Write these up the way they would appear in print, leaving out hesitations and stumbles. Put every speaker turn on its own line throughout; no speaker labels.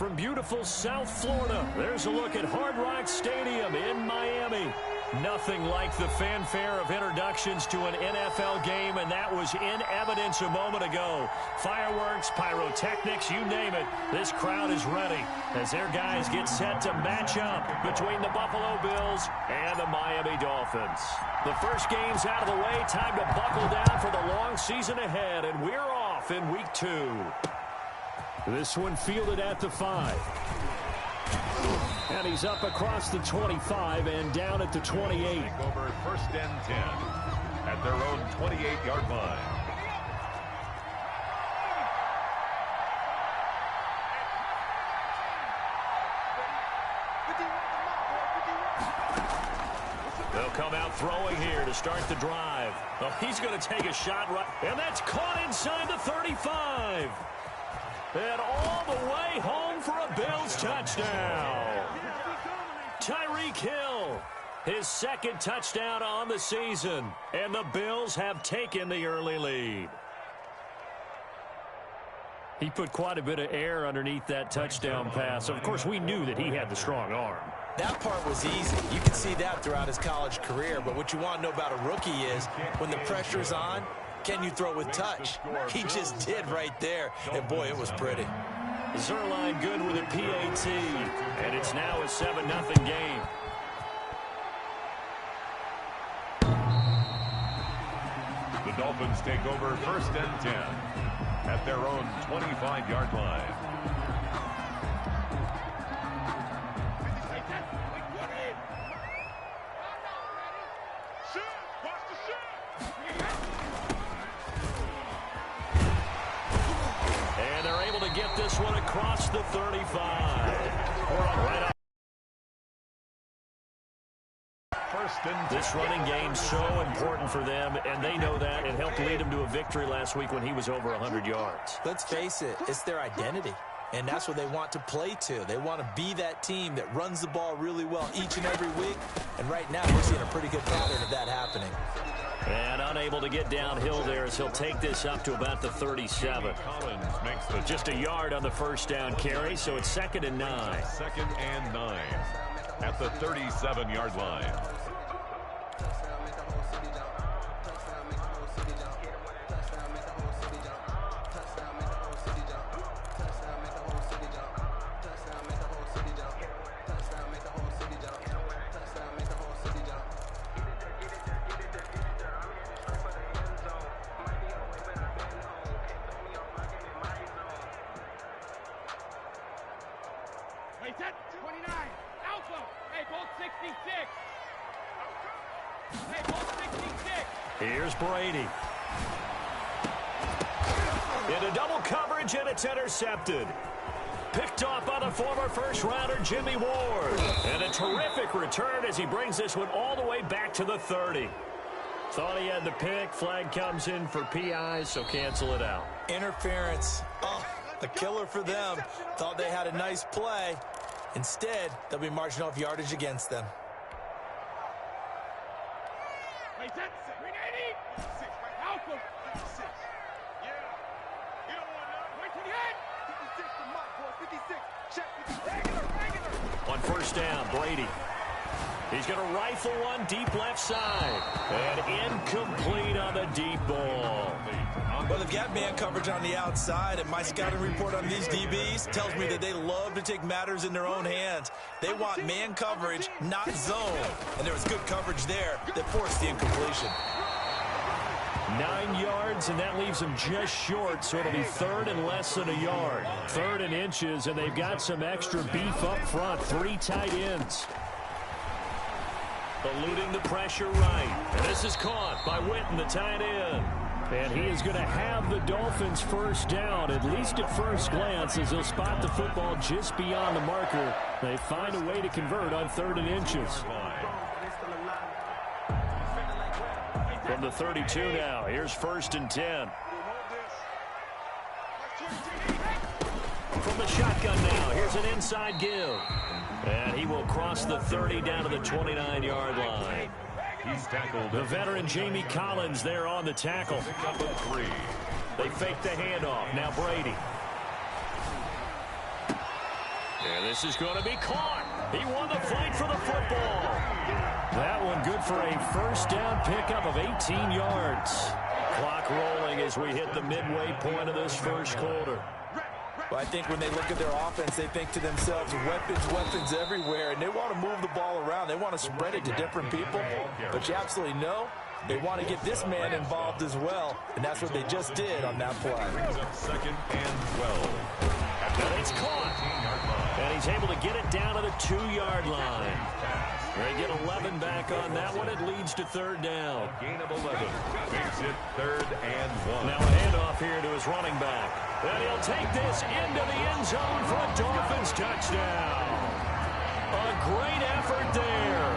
from beautiful South Florida, there's a look at Hard Rock Stadium in Miami. Nothing like the fanfare of introductions to an NFL game, and that was in evidence a moment ago. Fireworks, pyrotechnics, you name it. This crowd is ready as their guys get set to match up between the Buffalo Bills and the Miami Dolphins. The first game's out of the way. Time to buckle down for the long season ahead, and we're off in Week 2. This one fielded at the 5. And he's up across the 25 and down at the 28.
Over first and 10 at their own 28-yard line.
They'll come out throwing here to start the drive. Oh, he's going to take a shot right, and that's caught inside the 35. And all the way home for a Bills touchdown. Tyreek Hill, his second touchdown on the season. And the Bills have taken the early lead. He put quite a bit of air underneath that touchdown pass. Of course, we knew that he had the strong arm.
That part was easy. You can see that throughout his college career. But what you want to know about a rookie is when the pressure's on, can you throw with touch? He just did right there. And, boy, it was pretty.
Zerline good with a PAT. And it's now a 7-0 game.
The Dolphins take over first and 10 at their own 25-yard line.
And they're able to get this one across the 35. Right up. This running game's so important for them, and they know that. It helped lead them to a victory last week when he was over 100 yards.
Let's face it, it's their identity, and that's what they want to play to. They want to be that team that runs the ball really well each and every week, and right now we're seeing a pretty good pattern of that happening.
And unable to get downhill there as he'll take this up to about the 37. Just a yard on the first down carry, so it's 2nd and 9.
2nd and 9 at the 37-yard line.
Here's Brady. Into double coverage, and it's intercepted. Picked off by the former first-rounder Jimmy Ward. And a terrific return as he brings this one all the way back to the 30. Thought he had the pick. Flag comes in for PI, so cancel it out.
Interference. Oh, a killer for them. Thought they had a nice play. Instead, they'll be marching off yardage against them.
On first down, Brady. He's going to rifle one deep left side. And incomplete on the deep ball.
Well, they've got man coverage on the outside, and my scouting report on these DBs tells me that they love to take matters in their own hands. They want man coverage, not zone. And there was good coverage there that forced the incompletion.
9 yards, and that leaves them just short, so it'll be 3rd and less than a yard. 3rd and inches, and they've got some extra beef up front. 3 tight ends. Eluding the pressure right. And this is caught by Witten, the tight end. And he is going to have the Dolphins first down, at least at first glance, as he'll spot the football just beyond the marker. They find a way to convert on 3rd and inches. From the 32 now, here's 1st and 10. From the shotgun now, here's an inside give. And he will cross the 30 down to the 29-yard line.
He's tackled.
The veteran Jamie Collins there on the tackle. They fake the handoff. Now Brady. And this is going to be caught. He won the fight for the football. That one good for a first down pickup of 18 yards. Clock rolling as we hit the midway point of this first quarter.
Well, I think when they look at their offense, they think to themselves, weapons everywhere, and they want to move the ball around. They want to spread it to different people. But you absolutely know they want to get this man involved as well, and that's what they just did on that play.
Brings up 2nd and 12.
And it's caught. And he's able to get it down to the 2-yard line. They get 11 back on that one. It leads to 3rd down.
Gain of 11. Makes it 3rd and 1.
Now a handoff here to his running back. And he'll take this into the end zone for a Dolphins touchdown. A great effort there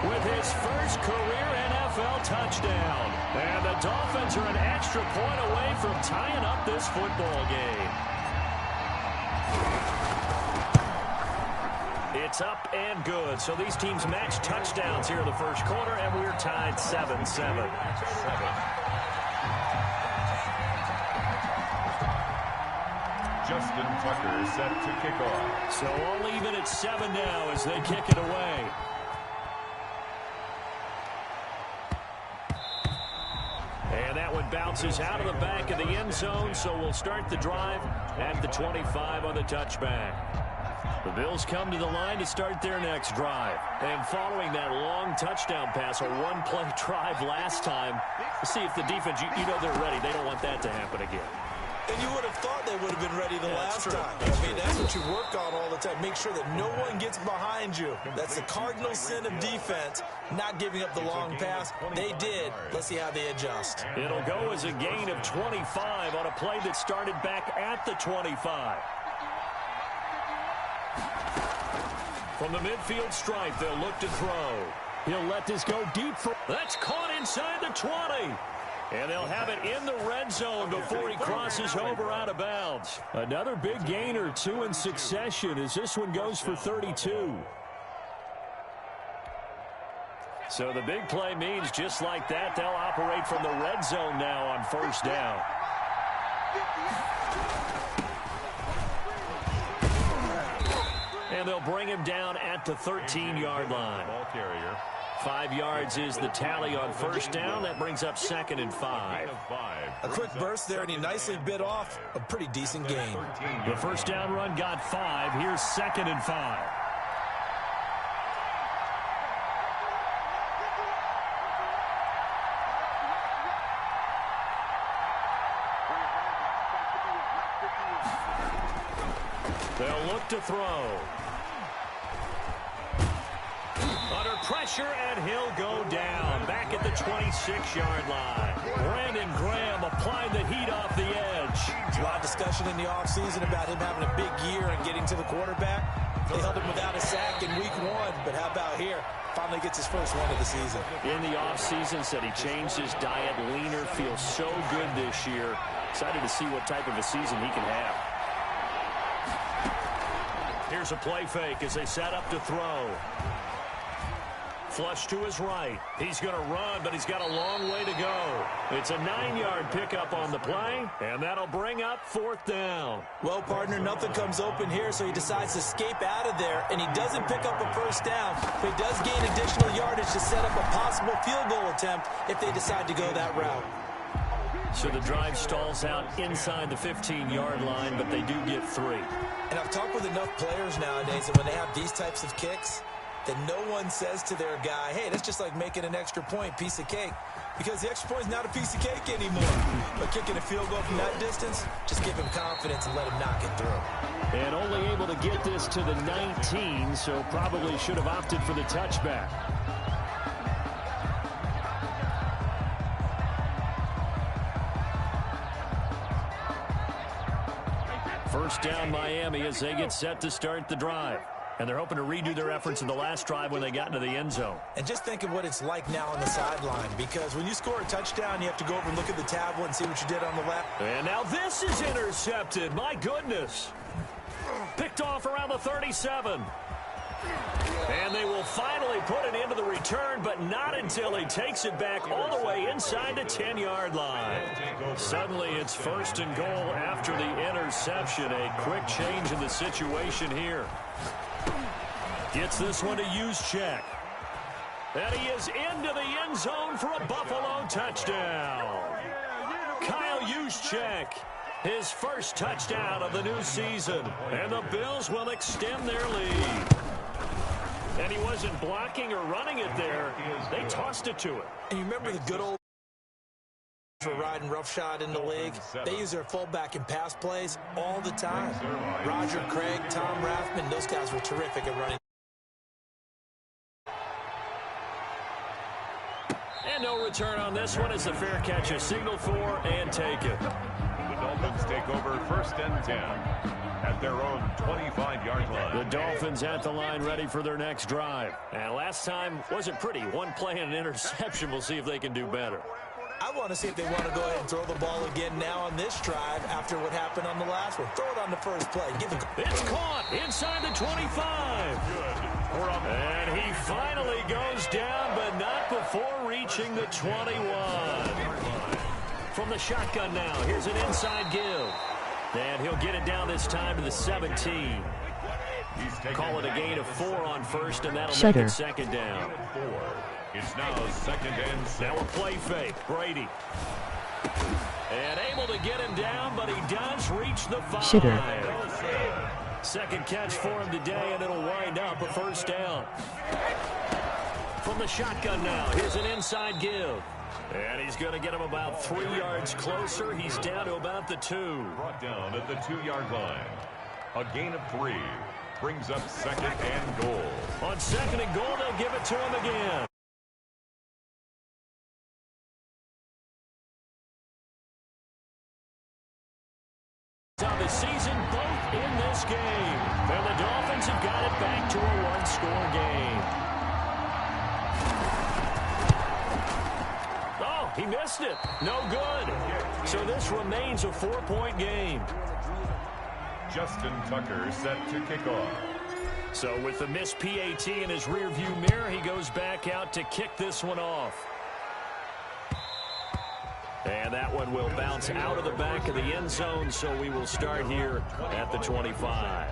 with his first career NFL touchdown. And the Dolphins are an extra point away from tying up this football game. It's up and good. So these teams match touchdowns here in the first quarter, and we're tied 7-7.
Justin Tucker set to kick off.
So all even at 7 now as they kick it away. And that one bounces out of the back of the end zone, so we'll start the drive at the 25 on the touchback. The Bills come to the line to start their next drive. And following that long touchdown pass, a one-play drive last time, see if the defense, you know they're ready. They don't want that to happen again.
And you would have thought they would have been ready the last time. I mean, that's what you work on all the time. Make sure that no one gets behind you. That's the cardinal sin of defense, not giving up the long pass. They did. Let's see how they adjust.
It'll go as a gain of 25 on a play that started back at the 25. From the midfield stripe, they'll look to throw. He'll let this go deep. That's caught inside the 20. And they'll have it in the red zone before he crosses over out of bounds. Another big gain or two in succession as this one goes for 32. So the big play means just like that, they'll operate from the red zone now on first down. And they'll bring him down at the 13-yard line.
Ball carrier.
5 yards is the tally on first down. That brings up 2nd and 5.
A quick burst there, and he nicely bit off a pretty decent gain.
The first down run got 5. Here's 2nd and 5. They'll look to throw. Under pressure, and he'll go down. Back at the 26-yard line. Brandon Graham applying the heat off the edge.
A lot of discussion in the offseason about him having a big year and getting to the quarterback. They held him without a sack in week 1, but how about here? Finally gets his first one of the season.
In the offseason, said he changed his diet, leaner, feels so good this year. Excited to see what type of a season he can have. Here's a play fake as they set up to throw. Flush to his right. He's going to run, but he's got a long way to go. It's a 9-yard pickup on the play, and that'll bring up 4th down.
Well, partner, nothing comes open here, so he decides to escape out of there, and he doesn't pick up a first down, but he does gain additional yardage to set up a possible field goal attempt if they decide to go that route.
So the drive stalls out inside the 15-yard line, but they do get 3.
And I've talked with enough players nowadays that when they have these types of kicks, that no one says to their guy, hey, that's just like making an extra point, piece of cake. Because the extra point is not a piece of cake anymore. But kicking a field goal from that distance, just give him confidence and let him knock it through.
And only able to get this to the 19, so probably should have opted for the touchback. First down Miami as they get set to start the drive. And they're hoping to redo their efforts in the last drive when they got into the end zone.
And just think of what it's like now on the sideline, because when you score a touchdown, you have to go over and look at the tablet and see what you did on the left.
And now this is intercepted. My goodness. Picked off around the 37. And they will finally put it into the return, but not until he takes it back all the way inside the 10-yard line. Suddenly it's 1st and goal after the interception. A quick change in the situation here. Gets this one to Juszczyk. And he is into the end zone for a Buffalo touchdown. Kyle Juszczyk, his first touchdown of the new season. And the Bills will extend their lead. And he wasn't blocking or running it there. They tossed it to him.
And you remember the good old for riding roughshod in the league? They use their fullback in pass plays all the time. Roger Craig, Tom Rathman, those guys were terrific at running.
And no return on this one as the fair catch is signaled for and taken.
The Dolphins take over 1st and 10 at their own 25-yard line.
The Dolphins at the line ready for their next drive. And last time wasn't pretty. One play and an interception. We'll see if they can do better.
I want to see if they want to go ahead and throw the ball again now on this drive after what happened on the last one. Throw it on the first play.
It's caught inside the 25. And he finally goes down, but not before reaching the 21. From the shotgun now, here's an inside give. And he'll get it down this time to the 17. Call it a gain of 4 on first, and that'll make it 2nd down.
It's now 2nd and 6.
Now a play fake. Brady. And able to get him down, but he does reach the 5. Second catch for him today, and it'll wind up a 1st down. From the shotgun now, here's an inside give. And he's going to get him about 3 yards closer. He's down to about the 2.
Brought down at the 2-yard line. A gain of 3 brings up 2nd and goal.
On 2nd and goal, they'll give it to him again. On the season, both in this game. And the Dolphins have got it back to a 1-score game. He missed it. No good. So this remains a 4-point game.
Justin Tucker set to kick off.
So with the missed PAT in his rearview mirror, he goes back out to kick this one off. And that one will bounce out of the back of the end zone, so we will start here at the 25.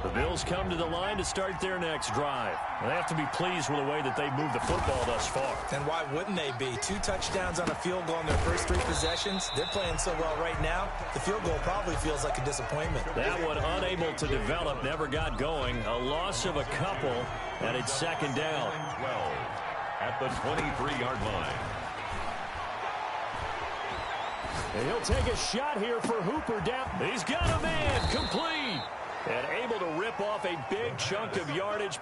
The Bills come to the line to start their next drive. They have to be pleased with the way that they've moved the football thus far.
And why wouldn't they be? 2 touchdowns on a field goal in their first 3 possessions. They're playing so well right now, the field goal probably feels like a disappointment.
That one unable to develop, never got going. A loss of a couple, and it's 2nd down.
12 at the 23-yard line.
And he'll take a shot here for Hooper down. He's got a man, complete. And able to rip off a big chunk of yardage.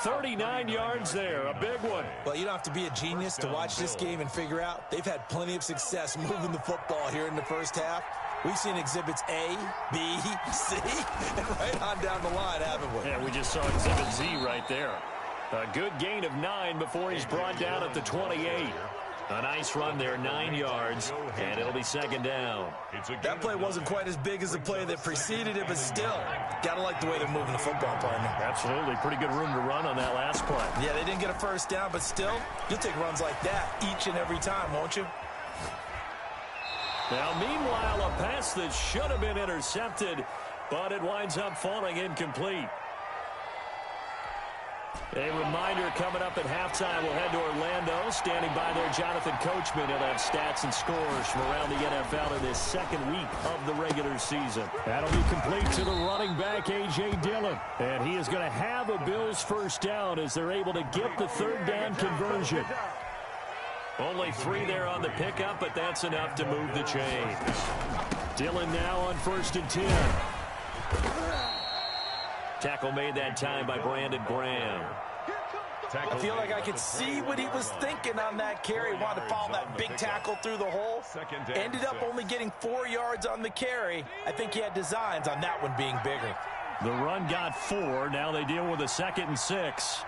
39 yards there, a big one.
Well, you don't have to be a genius to watch this game and figure out they've had plenty of success moving the football here in the first half. We've seen exhibits A, B, C, and right on down the line, haven't we?
Yeah, we just saw exhibit Z right there. A good gain of 9 before he's brought down at the 28. A nice run there, 9 yards, and it'll be 2nd down.
That play wasn't quite as big as the play that preceded it, but still, gotta like the way they're moving the football, partner.
Absolutely, pretty good room to run on that last play.
Yeah, they didn't get a 1st down, but still, you'll take runs like that each and every time, won't you?
Now, meanwhile, a pass that should have been intercepted, but it winds up falling incomplete. A reminder coming up at halftime, we'll head to Orlando. Standing by there, Jonathan Coachman. He'll have stats and scores from around the NFL in this 2nd week of the regular season. That'll be complete to the running back, A.J. Dillon. And he is going to have a Bills 1st down as they're able to get the 3rd down conversion. Only 3 there on the pickup, but that's enough to move the chains. Dillon now on 1st and 10. Tackle made that time by Brandon Graham.
I feel like I could see what he was thinking on that carry. Wanted to follow that big tackle through the hole. Ended up only getting 4 yards on the carry. I think he had designs on that one being bigger.
The run got 4. Now they deal with a 2nd and 6.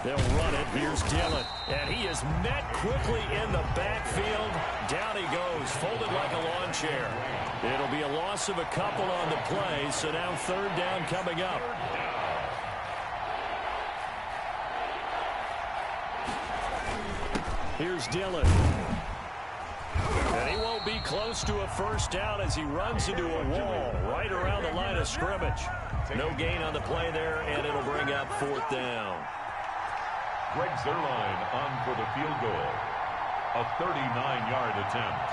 They'll run it. Here's Dillon. And he is met quickly in the backfield. Down he goes, folded like a lawn chair. It'll be a loss of a couple on the play, so now third down coming up. Here's Dillon. And he won't be close to a first down as he runs into a wall right around the line of scrimmage. No gain on the play there, and it'll bring up fourth down.
Greg Zuerlein on for the field goal. A 39-yard attempt.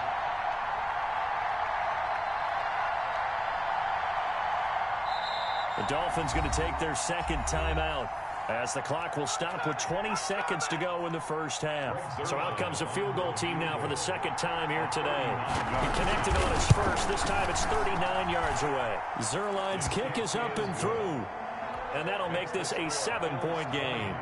The Dolphins going to take their second timeout as the clock will stop with 20 seconds to go in the first half. So out comes a field goal team now for the second time here today. He connected on his first. This time it's 39 yards away. Zuerlein's kick is up and through. And that'll make this a 7-point game.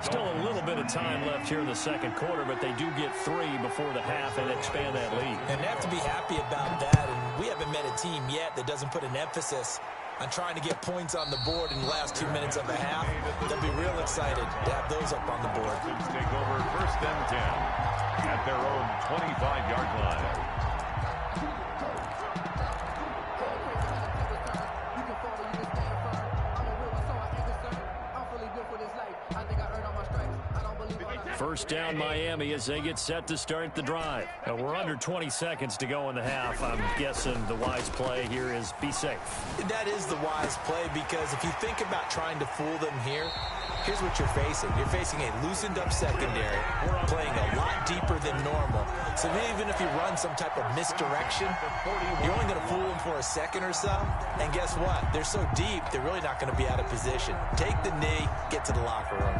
Still a little bit of time left here in the second quarter, but they do get 3 before the half and expand that lead.
And they have to be happy about that. And we haven't met a team yet that doesn't put an emphasis on trying to get points on the board in the last 2 minutes of a half. They'll be real excited to have those up on the board.
Take over first and 10 at their own 25-yard line.
First down Miami as they get set to start the drive. We're under 20 seconds to go in the half. I'm guessing the wise play here is be safe.
That is the wise play, because if you think about trying to fool them here, here's what you're facing. You're facing a loosened up secondary, playing a lot deeper than normal. So even if you run some type of misdirection, you're only going to fool them for a second or so. And guess what? They're so deep, they're really not going to be out of position. Take the knee, get to the locker room.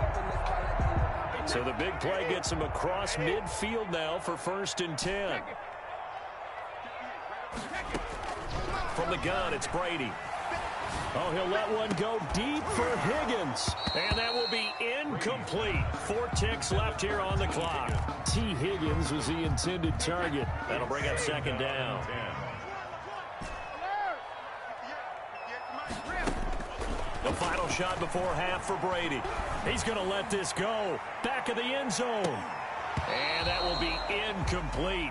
So the big play gets him across midfield now for first and 10. From the gun, it's Brady. Oh, he'll let one go deep for Higgins. And that will be incomplete. 4 ticks left here on the clock. T. Higgins was the intended target. That'll bring up second down. The final shot before half for Brady. He's going to let this go. Back of the end zone. And that will be incomplete.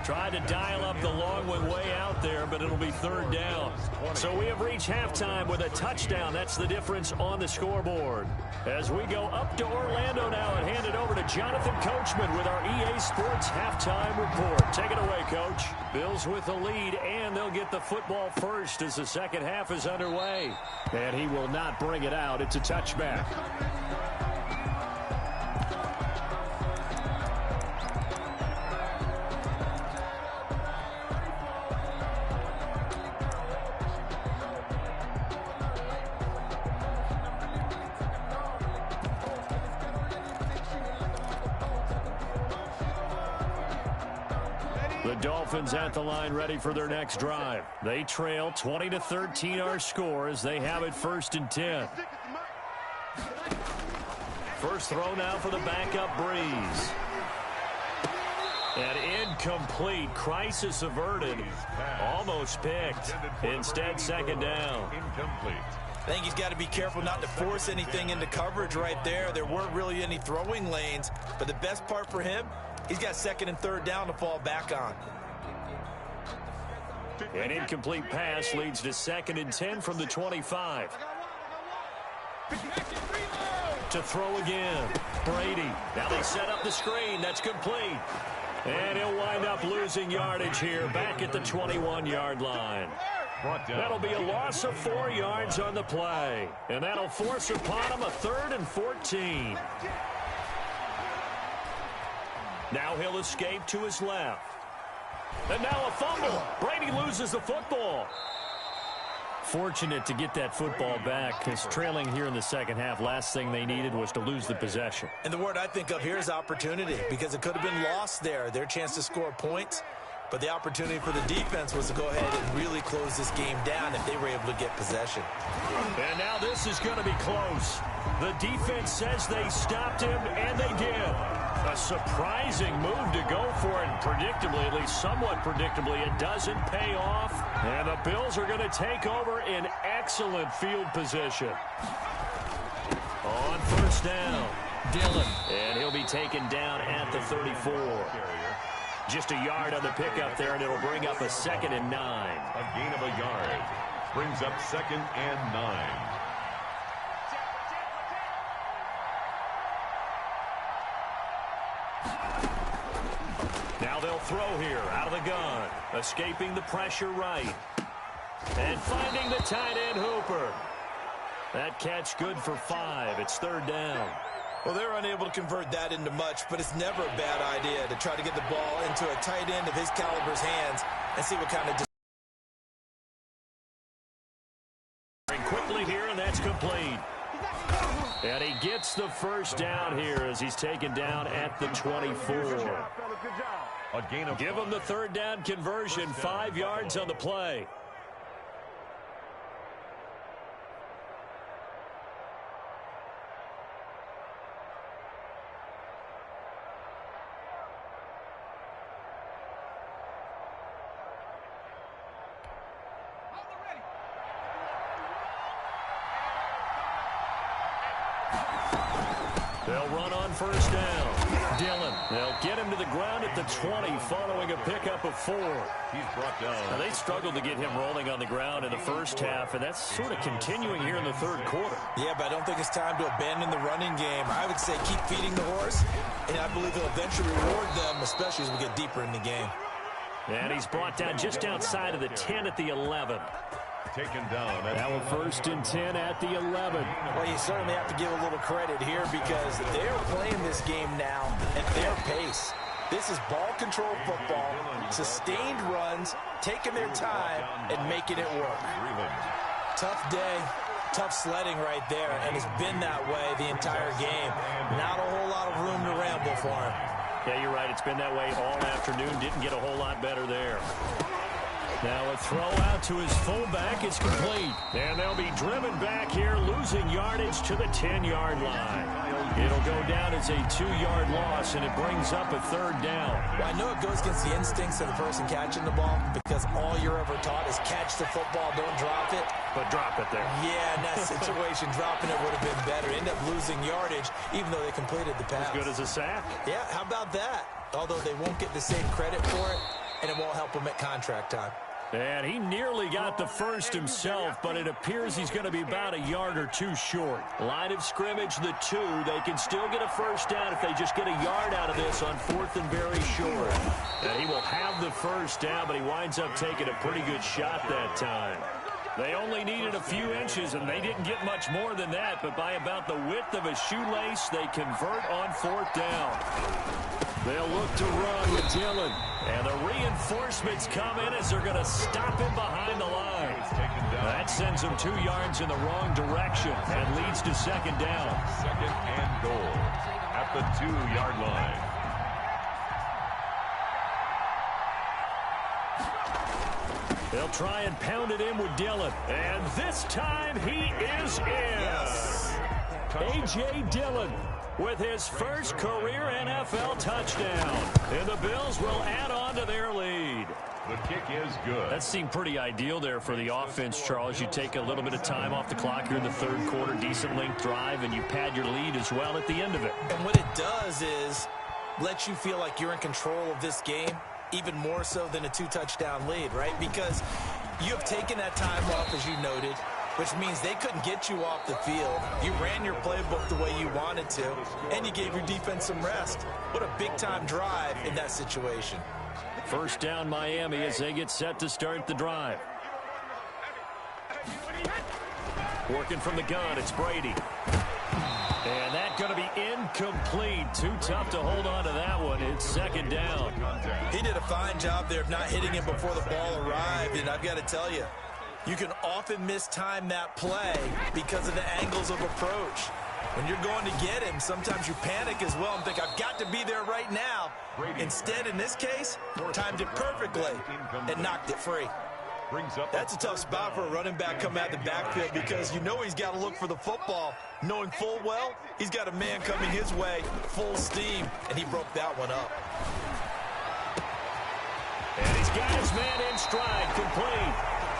Tried to dial up the long one way out there, but it'll be third down. So we have reached halftime with a touchdown. That's the difference on the scoreboard. As we go up to Orlando now and hand it over to Jonathan Coachman with our EA Sports halftime report. Take it away, Coach. Bills with the lead, and they'll get the football first as the second half is underway. And he will not bring it out. It's a touchback. The Dolphins at the line ready for their next drive. They trail 20-13 our score as they have it first and 10. First throw now for the backup Breeze. And incomplete. Crisis averted. Almost picked. Instead, second down.
Incomplete.
I think he's got to be careful not to force anything into coverage right there. There weren't really any throwing lanes, but the best part for him, he's got second and third down to fall back on.
An incomplete pass leads to second and 10 from the 25. To throw again. Brady. Now they set up the screen. That's complete. And he'll wind up losing yardage here back at the 21-yard line. That'll be a loss of 4 yards on the play. And that'll force upon him a 3rd and 14. Now he'll escape to his left. And now a fumble. Brady loses the football. Fortunate to get that football back, because trailing here in the second half, last thing they needed was to lose the possession.
And the word I think of here is opportunity, because it could have been lost there. Their chance to score points. But the opportunity for the defense was to go ahead and really close this game down if they were able to get possession.
And now this is going to be close. The defense says they stopped him, and they did. A surprising move to go for it. Predictably, at least somewhat predictably, it doesn't pay off. And the Bills are going to take over in excellent field position. On first down. Dillon. And he'll be taken down at the 34. Just a yard on the pickup there, and it'll bring up a 2nd and 9.
A gain of a yard. Brings up 2nd and 9.
Now they'll throw here out of the gun. Escaping the pressure right. And finding the tight end Hooper. That catch good for 5. It's 3rd down.
Well, they're unable to convert that into much, but it's never a bad idea to try to get the ball into a tight end of his caliber's hands and see what kind of...
Quickly here, and that's complete. And he gets the 1st down here as he's taken down at the 24. Give him the 3rd down conversion, 5 yards on the play. They'll run on 1st down. Dillon. They'll get him to the ground at the 20 following a pickup of 4.
He's brought down.
Now, they struggled to get him rolling on the ground in the 1st half, and that's sort of continuing here in the 3rd quarter.
Yeah, but I don't think it's time to abandon the running game. I would say keep feeding the horse, and I believe he'll eventually reward them, especially as we get deeper in the game.
And he's brought down just outside of the 10 at the 11.
Taken down.
Now a 1st and 10 at the 11.
Well, you certainly have to give a little credit here because they're playing this game now at their pace. This is ball control football, sustained runs, taking their time, and making it work. Tough day, tough sledding right there, and it's been that way the entire game. Not a whole lot of room to ramble for him.
Yeah, you're right. It's been that way all afternoon. Didn't get a whole lot better there. Now a throw out to his fullback is complete. And they'll be driven back here, losing yardage to the 10-yard line. It'll go down as a 2-yard loss, and it brings up a 3rd down.
Well, I know it goes against the instincts of the person catching the ball because all you're ever taught is catch the football, don't drop it.
But drop it there.
Yeah, in that situation, dropping it would have been better. End up losing yardage, even though they completed the pass.
As good as a sack.
Yeah, how about that? Although they won't get the same credit for it, and it won't help them at contract time.
And he nearly got the 1st himself, but it appears he's going to be about a yard or 2 short. Line of scrimmage, the 2. They can still get a 1st down if they just get a yard out of this on 4th and very short. And he will have the 1st down, but he winds up taking a pretty good shot that time. They only needed a few inches, and they didn't get much more than that, but by about the width of a shoelace, they convert on 4th down. They'll look to run with Dillon. And the reinforcements come in as they're going to stop him behind the line. That sends him 2 yards in the wrong direction and leads to 2nd down.
2nd and goal at the 2-yard line.
They'll try and pound it in with Dillon. And this time he is in.
Yes.
A.J. Dillon with his 1st career NFL touchdown. And the Bills will add on to their lead.
The kick is good.
That seemed pretty ideal there for the offense, Charles. You take a little bit of time off the clock here in the 3rd quarter, decent length drive, and you pad your lead as well at the end of it.
And what it does is let you feel like you're in control of this game, even more so than a 2-touchdown lead, right? Because you have taken that time off, as you noted, which means they couldn't get you off the field. You ran your playbook the way you wanted to, and you gave your defense some rest. What a big-time drive in that situation.
1st down Miami as they get set to start the drive. Working from the gun, it's Brady. And that's going to be incomplete. Too tough to hold on to that one. It's 2nd down.
He did a fine job there of not hitting him before the ball arrived, and I've got to tell you, you can often mistime that play because of the angles of approach. When you're going to get him, sometimes you panic as well and think, I've got to be there right now. Instead, in this case, timed it perfectly and knocked it free. That's a tough spot for a running back coming out the backfield because you know he's got to look for the football, knowing full well he's got a man coming his way, full steam, and he broke that one up.
And he's got his man in stride, complete.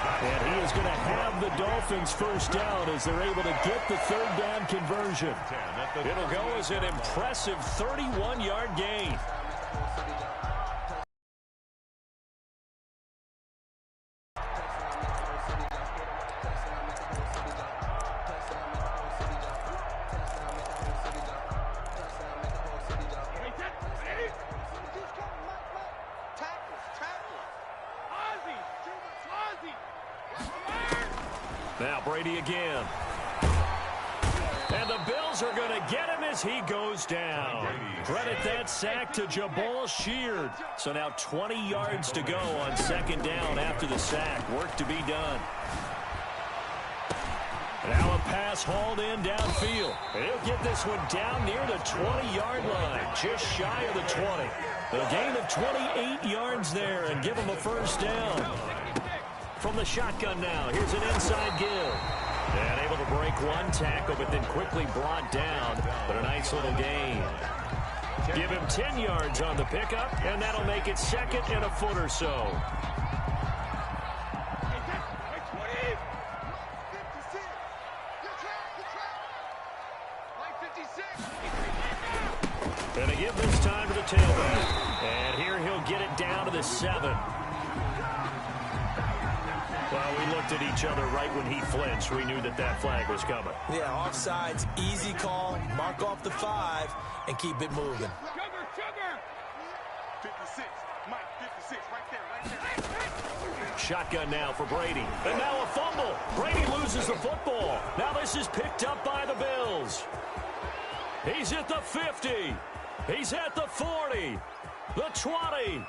And he is going to have the Dolphins first down as they're able to get the third down conversion. It'll go as an impressive 31-yard gain. Now Brady again. And the Bills are going to get him as he goes down. Credit that sack to Jabal Sheard. So now 20 yards to go on second down after the sack. Work to be done. Now a pass hauled in downfield. He'll get this one down near the 20-yard line, just shy of the 20. A gain of 28 yards there and give him a first down. From the shotgun now, here's an inside give. And able to break one tackle, but then quickly brought down. But a nice little gain. Give him 10 yards on the pickup, and that'll make it second and a foot or so. And they give this time to the tailback. And here he'll get it down to the 7. Well, we looked at each other right when he flinched. We knew that that flag was coming. Yeah, offsides, easy call, mark off the 5, and keep it moving.
Sugar! 56, Mike, 56, right there.
Shotgun now for Brady. And now a fumble. Brady loses the football. Now this is picked up by the Bills. He's at the 50. He's at the 40. The 20.